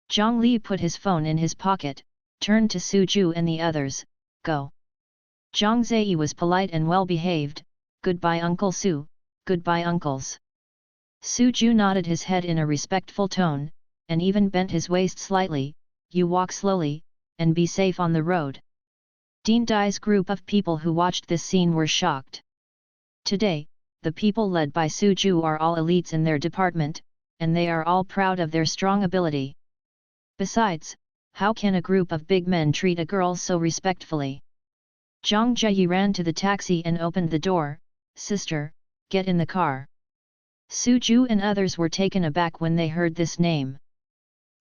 Zhang Li put his phone in his pocket, turned to Su Ju and the others, "Go." Zhang Ziyi was polite and well-behaved, "Goodbye Uncle Su, goodbye uncles." Su Ju nodded his head in a respectful tone, and even bent his waist slightly, "You walk slowly, and be safe on the road." Dean Dai's group of people who watched this scene were shocked. Today, the people led by Su Ju are all elites in their department, and they are all proud of their strong ability. Besides, how can a group of big men treat a girl so respectfully? Zhang Jieyi ran to the taxi and opened the door, "Sister, get in the car." Su Ju and others were taken aback when they heard this name.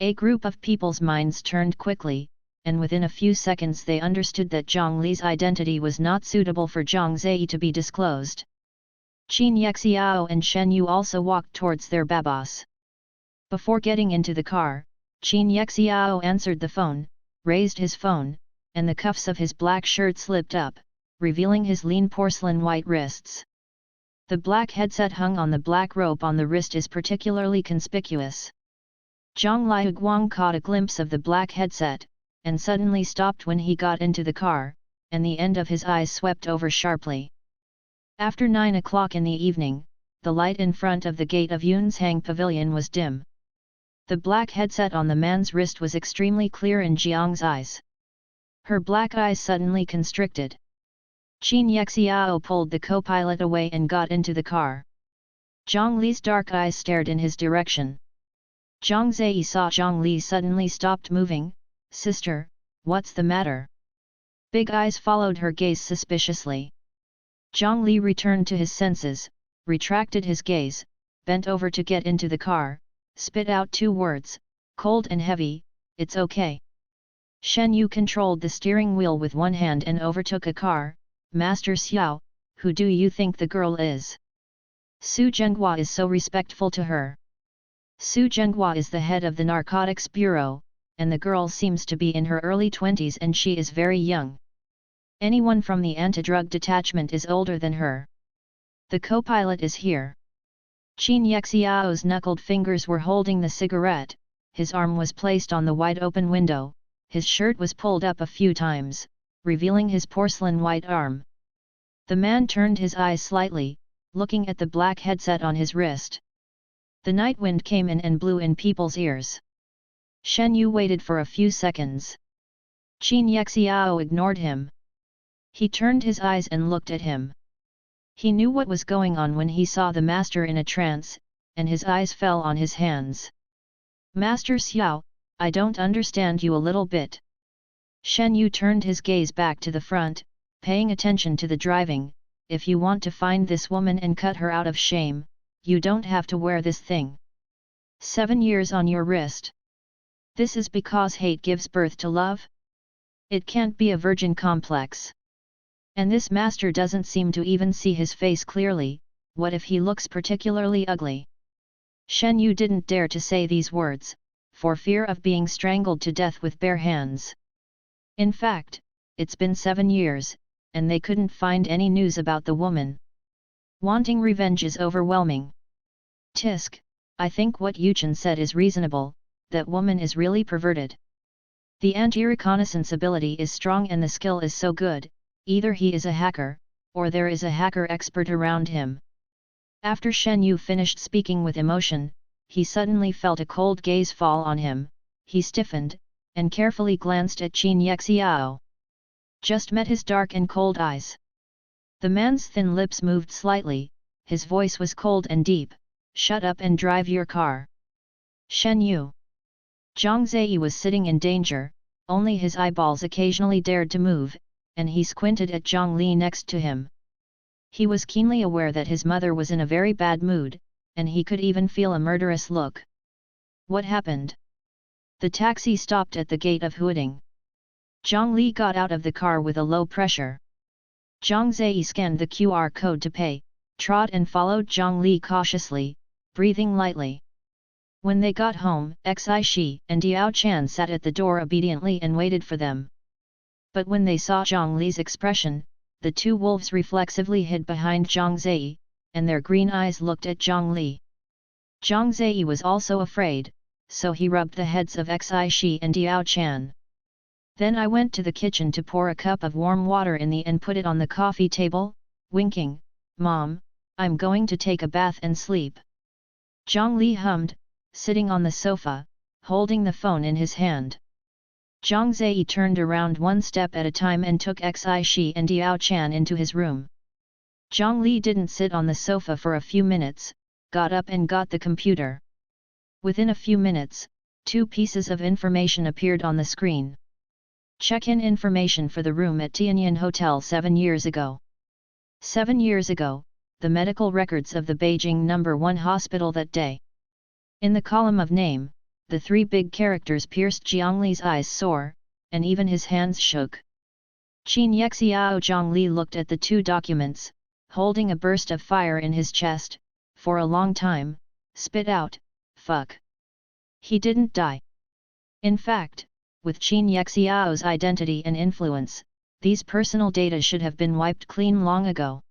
A group of people's minds turned quickly, and within a few seconds they understood that Zhang Li's identity was not suitable for Zhang Ziyi to be disclosed. Qin Yexiao and Shen Yu also walked towards their babas. Before getting into the car, Qin Yexiao answered the phone, raised his phone, and the cuffs of his black shirt slipped up, revealing his lean porcelain white wrists. The black headset hung on the black rope on the wrist is particularly conspicuous. Zhang Liuguang caught a glimpse of the black headset, and suddenly stopped when he got into the car, and the end of his eyes swept over sharply. After 9 o'clock in the evening, the light in front of the gate of Yunzhang Pavilion was dim. The black headset on the man's wrist was extremely clear in Jiang's eyes. Her black eyes suddenly constricted. Qin Yexiao pulled the co-pilot away and got into the car. Zhang Li's dark eyes stared in his direction. Zhang Ziyi saw Zhang Li suddenly stopped moving. "Sister, what's the matter?" Big eyes followed her gaze suspiciously. Zhang Li returned to his senses, retracted his gaze, bent over to get into the car, spit out 2 words, cold and heavy, "It's okay." Shen Yu controlled the steering wheel with one hand and overtook a car. "Master Xiao, who do you think the girl is?" "Su Zhenghua is so respectful to her." Su Zhenghua is the head of the Narcotics Bureau, and the girl seems to be in her early 20s and she is very young. Anyone from the anti-drug detachment is older than her. The co-pilot is here. Qin Yexiao's knuckled fingers were holding the cigarette, his arm was placed on the wide-open window, his shirt was pulled up a few times, revealing his porcelain white arm. The man turned his eyes slightly, looking at the black headset on his wrist. The night wind came in and blew in people's ears. Shen Yu waited for a few seconds. Qin Yexiao ignored him. He turned his eyes and looked at him. He knew what was going on when he saw the master in a trance, and his eyes fell on his hands. "Master Xiao, I don't understand you a little bit." Shen Yu turned his gaze back to the front, paying attention to the driving. "If you want to find this woman and cut her out of shame, you don't have to wear this thing. 7 years on your wrist. This is because hate gives birth to love? It can't be a virgin complex. And this master doesn't seem to even see his face clearly, what if he looks particularly ugly?" Shen Yu didn't dare to say these words, for fear of being strangled to death with bare hands. In fact, it's been 7 years, and they couldn't find any news about the woman. Wanting revenge is overwhelming. "Tisk, I think what Yuchen said is reasonable, that woman is really perverted. The anti-reconnaissance ability is strong and the skill is so good, either he is a hacker, or there is a hacker expert around him." After Shen Yu finished speaking with emotion, he suddenly felt a cold gaze fall on him, he stiffened, and carefully glanced at Qin Yexiao. Just met his dark and cold eyes. The man's thin lips moved slightly, his voice was cold and deep, "Shut up and drive your car." "Shen Yu." Zhang Ziyi was sitting in danger, only his eyeballs occasionally dared to move, and he squinted at Zhang Li next to him. He was keenly aware that his mother was in a very bad mood, and he could even feel a murderous look. What happened? The taxi stopped at the gate of Huading. Zhang Li got out of the car with a low pressure. Zhang Ziyi scanned the QR code to pay, trod and followed Zhang Li cautiously, breathing lightly. When they got home, Xi Shi and Diao Chan sat at the door obediently and waited for them. But when they saw Zhang Li's expression, the 2 wolves reflexively hid behind Zhang Ziyi, and their green eyes looked at Zhang Li. Zhang Ziyi was also afraid, so he rubbed the heads of Xi Shi and Diao Chan. Then I went to the kitchen to pour a cup of warm water in the and put it on the coffee table, winking, "Mom, I'm going to take a bath and sleep." Zhang Li hummed, sitting on the sofa, holding the phone in his hand. Zhang Ziyi turned around one step at a time and took Xi Shi and Diao Chan into his room. Zhang Li didn't sit on the sofa for a few minutes, got up and got the computer. Within a few minutes, 2 pieces of information appeared on the screen. Check-in information for the room at Tianyan Hotel 7 years ago. 7 years ago, the medical records of the Beijing No. 1 hospital that day. In the column of name, the 3 big characters pierced Jiang Li's eyes sore, and even his hands shook. Qin Yexiao Zhang Li looked at the 2 documents, holding a burst of fire in his chest, for a long time, spit out, "Fuck." He didn't die. In fact, with Qin Yexiao's identity and influence, these personal data should have been wiped clean long ago.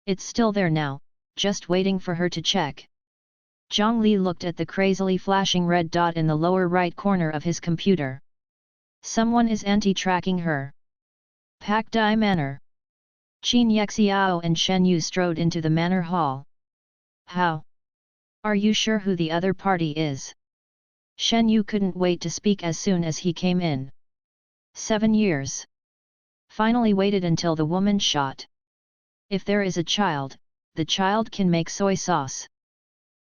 It's still there now, just waiting for her to check. Zhang Li looked at the crazily flashing red dot in the lower right corner of his computer. Someone is anti-tracking her. Pak Dai Manor. Qin Yexiao and Shen Yu strode into the manor hall. "How? Are you sure who the other party is?" Shen Yu couldn't wait to speak as soon as he came in. 7 years. Finally waited until the woman shot. If there is a child, the child can make soy sauce.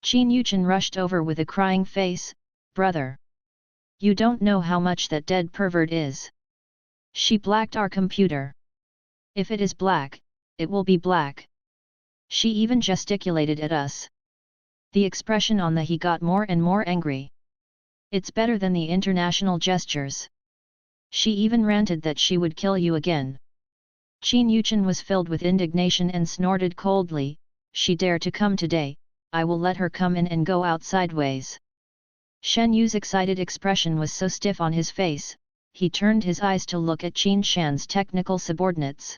Qin Yuchen rushed over with a crying face, "Brother! You don't know how much that dead pervert is. She blacked our computer. If it is black, it will be black." She even gesticulated at us. The expression on the he got more and more angry. "It's better than the international gestures. She even ranted that she would kill you again." Qin Yuchen was filled with indignation and snorted coldly, "She dare to come today, I will let her come in and go out sideways." Shen Yu's excited expression was so stiff on his face, he turned his eyes to look at Qin Shan's technical subordinates.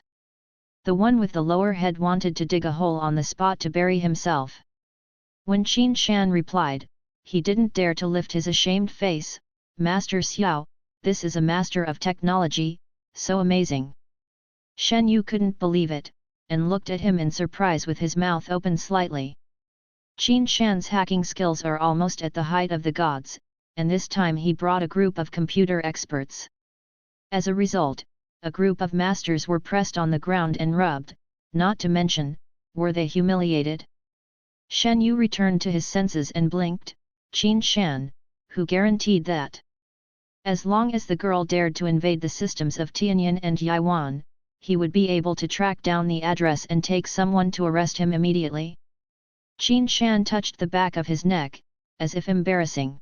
The one with the lower head wanted to dig a hole on the spot to bury himself. When Qin Shan replied, he didn't dare to lift his ashamed face, "Master Xiao, this is a master of technology, so amazing." Shen Yu couldn't believe it, and looked at him in surprise with his mouth open slightly. Qin Shan's hacking skills are almost at the height of the gods, and this time he brought a group of computer experts. As a result, a group of masters were pressed on the ground and rubbed, not to mention, were they humiliated. Shen Yu returned to his senses and blinked. Qin Shan, who guaranteed that as long as the girl dared to invade the systems of Tianyan and Yaiwan, he would be able to track down the address and take someone to arrest him immediately? Qin Shan touched the back of his neck, as if embarrassing.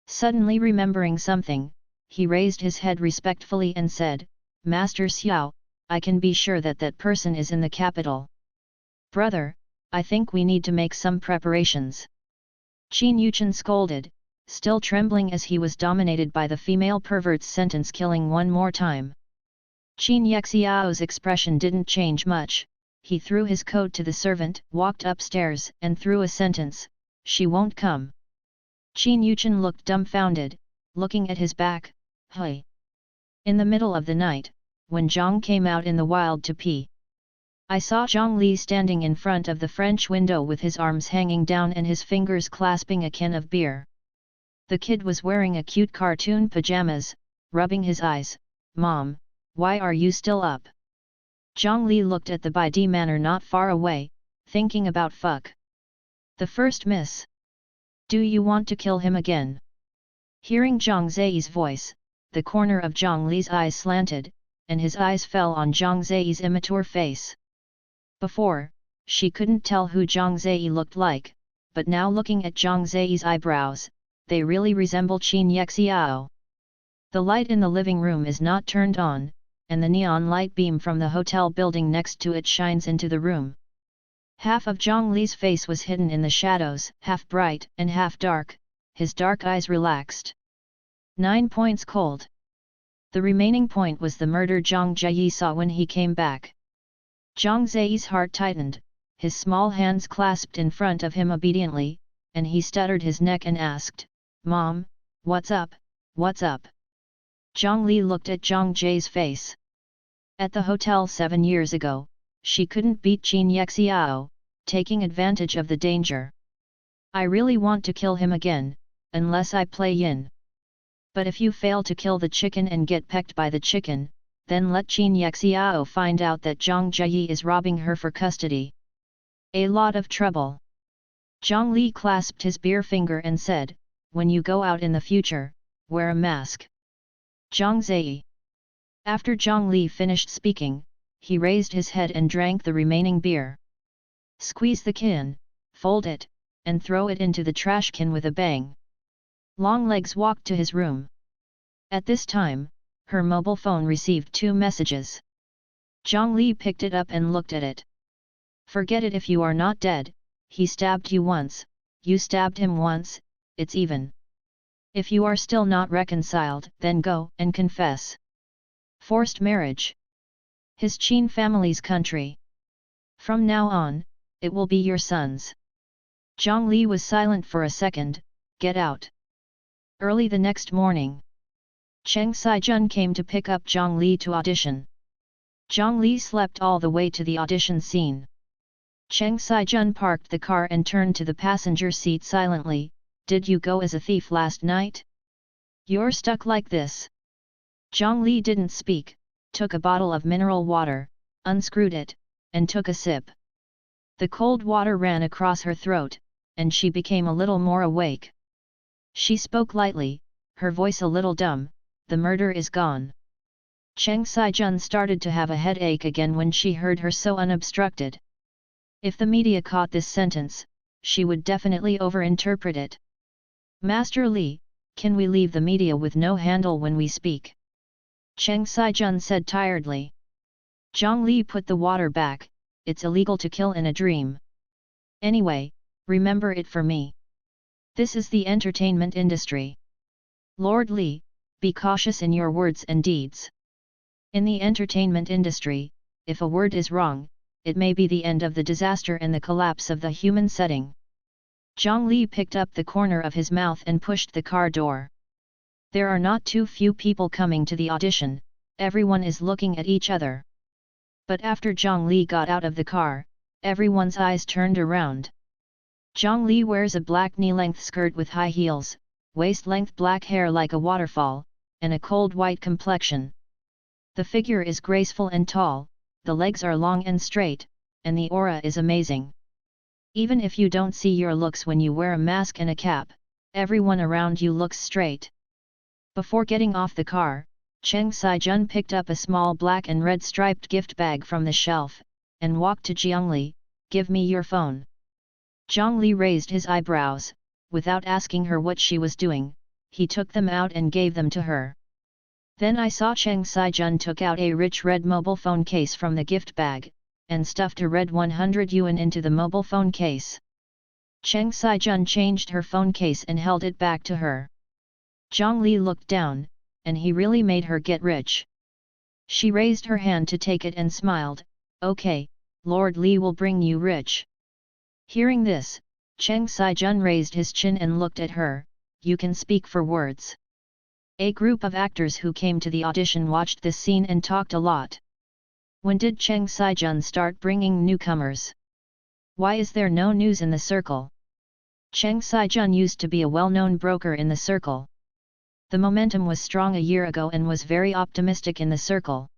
Suddenly remembering something, he raised his head respectfully and said, "Master Xiao, I can be sure that that person is in the capital. Brother, I think we need to make some preparations." Qin Yuchen scolded, still trembling as he was dominated by the female pervert's sentence, "killing one more time." Qin Yexiao's expression didn't change much. He threw his coat to the servant, walked upstairs and threw a sentence, "She won't come." Qin Yuchen looked dumbfounded, looking at his back, "Hey!" In the middle of the night, when Zhang came out in the wild to pee, I saw Zhang Li standing in front of the French window with his arms hanging down and his fingers clasping a can of beer. The kid was wearing a cute cartoon pajamas, rubbing his eyes. "Mom, why are you still up?" Zhang Li looked at the Baidi manor not far away, thinking about fuck. The first miss. "Do you want to kill him again?" Hearing Zhang Ziyi's voice, the corner of Zhang Li's eyes slanted, and his eyes fell on Zhang Ziyi's immature face. Before, she couldn't tell who Zhang Ziyi looked like, but now looking at Zhang Ziyi's eyebrows, they really resemble Qin Yexiao. The light in the living room is not turned on, and the neon light beam from the hotel building next to it shines into the room. Half of Zhang Li's face was hidden in the shadows, half bright and half dark, his dark eyes relaxed. 9 points cold. The remaining point was the murder Zhang Jieyi saw when he came back. Zhang Ziyi's heart tightened, his small hands clasped in front of him obediently, and he stuttered his neck and asked, "Mom, what's up, what's up?" Zhang Li looked at Zhang Jie's face. At the hotel 7 years ago, she couldn't beat Qin Yexiao, taking advantage of the danger. "I really want to kill him again, unless I play Yin. But if you fail to kill the chicken and get pecked by the chicken, then let Qin Yexiao find out that Zhang Jieyi is robbing her for custody. A lot of trouble." Zhang Li clasped his beer finger and said, "When you go out in the future, wear a mask." Zhang Zai. After Zhang Li finished speaking, he raised his head and drank the remaining beer. "Squeeze the can, fold it, and throw it into the trash can with a bang." Longlegs walked to his room. At this time, her mobile phone received 2 messages. Zhang Li picked it up and looked at it. "Forget it if you are not dead, he stabbed you once, you stabbed him once, it's even. If you are still not reconciled, then go and confess. Forced marriage. His Qin family's country. From now on, it will be your son's." Zhang Li was silent for a second. "Get out." Early the next morning, Cheng Saijun came to pick up Zhang Li to audition. Zhang Li slept all the way to the audition scene. Cheng Saijun parked the car and turned to the passenger seat silently. "Did you go as a thief last night? You're stuck like this." Zhang Li didn't speak, took a bottle of mineral water, unscrewed it, and took a sip. The cold water ran across her throat, and she became a little more awake. She spoke lightly, her voice a little dumb. "The murder is gone." Cheng Saijun started to have a headache again when she heard her so unobstructed. If the media caught this sentence, she would definitely overinterpret it. "Master Li, can we leave the media with no handle when we speak?" Cheng Saijun said tiredly. Zhang Li put the water back. "It's illegal to kill in a dream. Anyway, remember it for me. This is the entertainment industry. Lord Li, be cautious in your words and deeds. In the entertainment industry, if a word is wrong, it may be the end of the disaster and the collapse of the human setting." Zhang Li picked up the corner of his mouth and pushed the car door. There are not too few people coming to the audition, everyone is looking at each other. But after Zhang Li got out of the car, everyone's eyes turned around. Zhang Li wears a black knee-length skirt with high heels, waist-length black hair like a waterfall, and a cold white complexion. The figure is graceful and tall, the legs are long and straight, and the aura is amazing. Even if you don't see your looks when you wear a mask and a cap, everyone around you looks straight. Before getting off the car, Cheng Saijun picked up a small black and red striped gift bag from the shelf, and walked to Zhang Li. "Give me your phone." Zhang Li raised his eyebrows. Without asking her what she was doing, he took them out and gave them to her. Then I saw Cheng Saijun took out a rich red mobile phone case from the gift bag, and stuffed a red 100 yuan into the mobile phone case. Cheng Saijun changed her phone case and held it back to her. Zhang Li looked down, and he really made her get rich. She raised her hand to take it and smiled. "Okay, Lord Li will bring you rich." Hearing this, Cheng Saijun raised his chin and looked at her. "You can speak for words." A group of actors who came to the audition watched this scene and talked a lot. When did Cheng Saijun start bringing newcomers? Why is there no news in the circle? Cheng Saijun used to be a well-known broker in the circle. The momentum was strong a year ago and was very optimistic in the circle.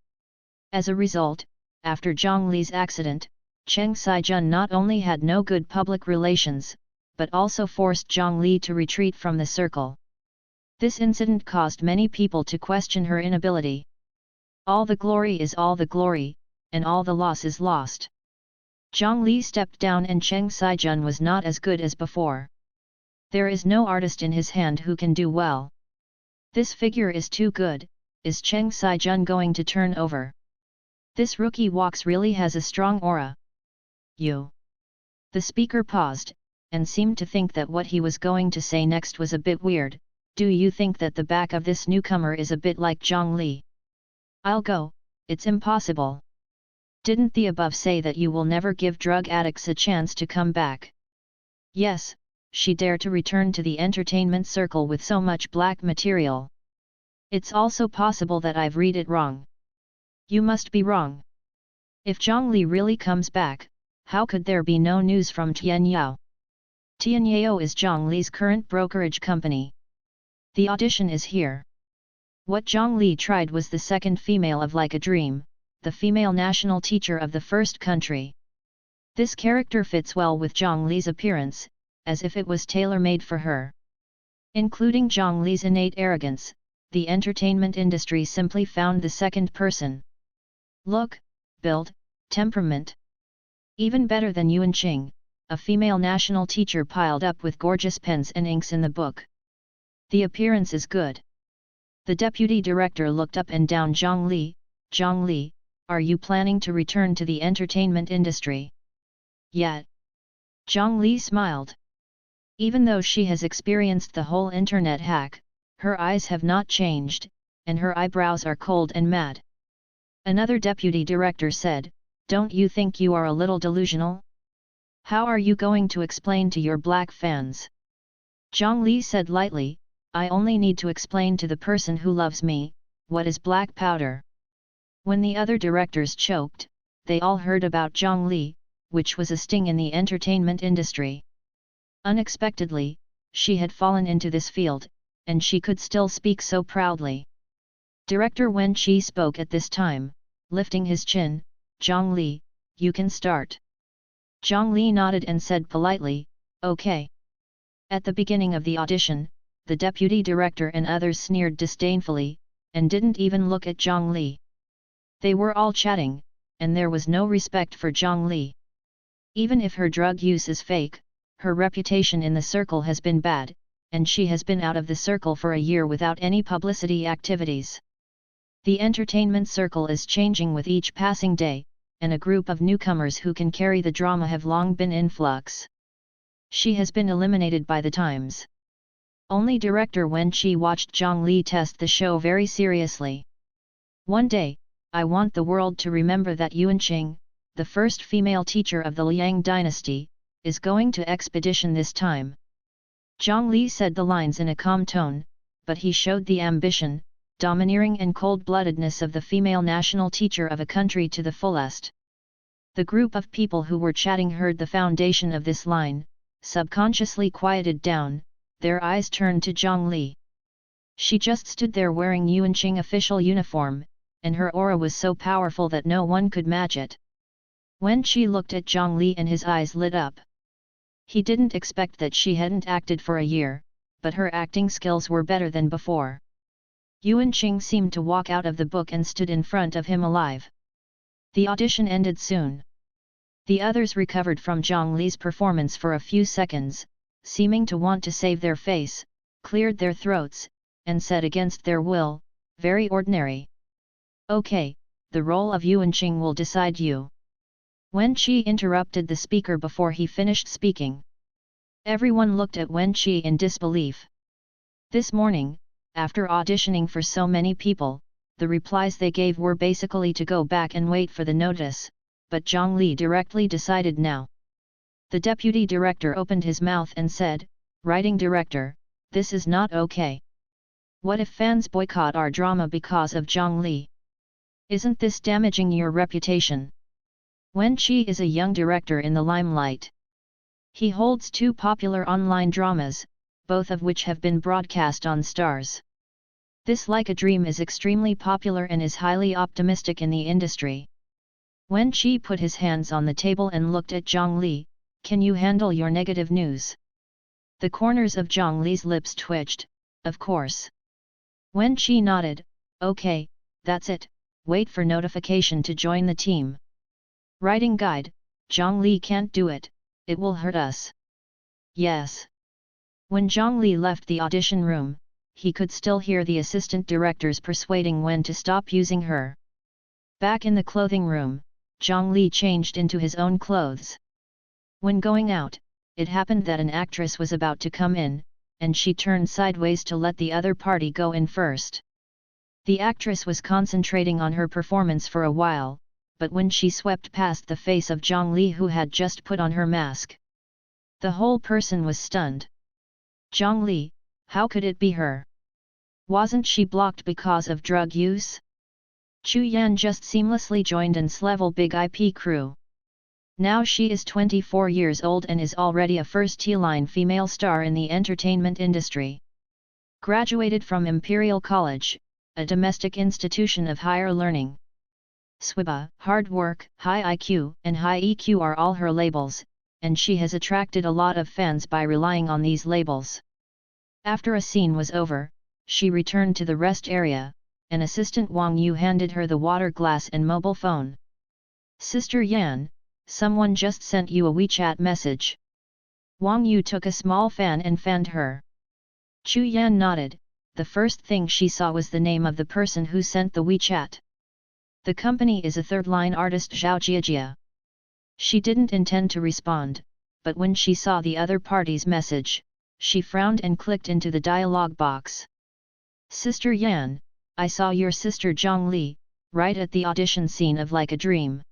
As a result, after Zhang Li's accident, Cheng Saijun not only had no good public relations, but also forced Zhang Li to retreat from the circle. This incident caused many people to question her inability. All the glory is all the glory, and all the loss is lost. Zhang Li stepped down and Cheng Saijun was not as good as before. There is no artist in his hand who can do well. This figure is too good. Is Cheng Saijun going to turn over? This rookie walks really has a strong aura. You. The speaker paused, and seemed to think that what he was going to say next was a bit weird. "Do you think that the back of this newcomer is a bit like Zhang Li?" "I'll go, it's impossible. Didn't the above say that you will never give drug addicts a chance to come back?" "Yes, she dare to return to the entertainment circle with so much black material? It's also possible that I've read it wrong. You must be wrong. If Zhongli really comes back, how could there be no news from Tianyao? Tianyao is Zhongli's current brokerage company. The audition is here. What Zhongli tried was the second female of Like a Dream, the female national teacher of the first country. This character fits well with Zhongli's appearance, as if it was tailor-made for her. Including Zhongli's innate arrogance, the entertainment industry simply found the second person. Look, build, temperament. Even better than Yuan Qing, a female national teacher piled up with gorgeous pens and inks in the book. The appearance is good. The deputy director looked up and down Zhongli, are you planning to return to the entertainment industry? Yet. Zhongli smiled. Even though she has experienced the whole internet hack, her eyes have not changed, and her eyebrows are cold and mad. Another deputy director said, don't you think you are a little delusional? How are you going to explain to your black fans? Zhongli said lightly, I only need to explain to the person who loves me, what is black powder. When the other directors choked, they all heard about Zhongli, which was a sting in the entertainment industry. Unexpectedly, she had fallen into this field, and she could still speak so proudly. Director Wen Qi spoke at this time, lifting his chin, Zhongli, you can start. Zhongli nodded and said politely, okay. At the beginning of the audition, the deputy director and others sneered disdainfully, and didn't even look at Zhongli. They were all chatting, and there was no respect for Zhongli. Even if her drug use is fake, her reputation in the circle has been bad, and she has been out of the circle for a year without any publicity activities. The entertainment circle is changing with each passing day, and a group of newcomers who can carry the drama have long been in flux. She has been eliminated by the times. Only director Wen Qi watched Zhongli test the show very seriously. One day, I want the world to remember that Yuan Qing, the first female teacher of the Liang dynasty, is going to expedition this time. Zhongli said the lines in a calm tone, but he showed the ambition, domineering and cold-bloodedness of the female national teacher of a country to the fullest. The group of people who were chatting heard the foundation of this line, subconsciously quieted down, their eyes turned to Zhongli. She just stood there wearing Yuan Qing official uniform, and her aura was so powerful that no one could match it. Wen Qi looked at Zhongli and his eyes lit up. He didn't expect that she hadn't acted for a year, but her acting skills were better than before. Yuan Qing seemed to walk out of the book and stood in front of him alive. The audition ended soon. The others recovered from Zhongli's performance for a few seconds, seeming to want to save their face, cleared their throats, and said against their will, very ordinary. Okay, the role of Yuan Qing will decide you. Wen Qi interrupted the speaker before he finished speaking. Everyone looked at Wen Qi in disbelief. This morning, after auditioning for so many people, the replies they gave were basically to go back and wait for the notice, but Zhongli directly decided now. The deputy director opened his mouth and said, writing director, this is not okay. What if fans boycott our drama because of Zhongli? Isn't this damaging your reputation? Wen Qi is a young director in the limelight. He holds 2 popular online dramas, both of which have been broadcast on Stars. This Like a Dream is extremely popular and is highly optimistic in the industry. Wen Qi put his hands on the table and looked at Zhongli, can you handle your negative news? The corners of Zhongli's lips twitched, of course. Wen Qi nodded, okay, that's it, wait for notification to join the team. Writing guide, Zhongli can't do it, it will hurt us. Yes. When Zhongli left the audition room, he could still hear the assistant directors persuading Wen to stop using her. Back in the clothing room, Zhongli changed into his own clothes. When going out, it happened that an actress was about to come in, and she turned sideways to let the other party go in first. The actress was concentrating on her performance for a while, but when she swept past the face of Zhongli who had just put on her mask, The whole person was stunned. Zhang Li, how could it be her? Wasn't she blocked because of drug use? Chu Yan just seamlessly joined N's level big IP crew. Now she is 24 years old and is already a first-line female star in the entertainment industry. Graduated from Imperial College, a domestic institution of higher learning. Swiba, hard work, high IQ, and high EQ are all her labels, and she has attracted a lot of fans by relying on these labels. After a scene was over, she returned to the rest area, and assistant Wang Yu handed her the water glass and mobile phone. Sister Yan, someone just sent you a WeChat message. Wang Yu took a small fan and fanned her. Chu Yan nodded. The first thing she saw was the name of the person who sent the WeChat. The company is a third-line artist Zhao Jiajia. She didn't intend to respond, but when she saw the other party's message, she frowned and clicked into the dialog box. Sister Yan, I saw your sister Zhang Li, right at the audition scene of Like a Dream.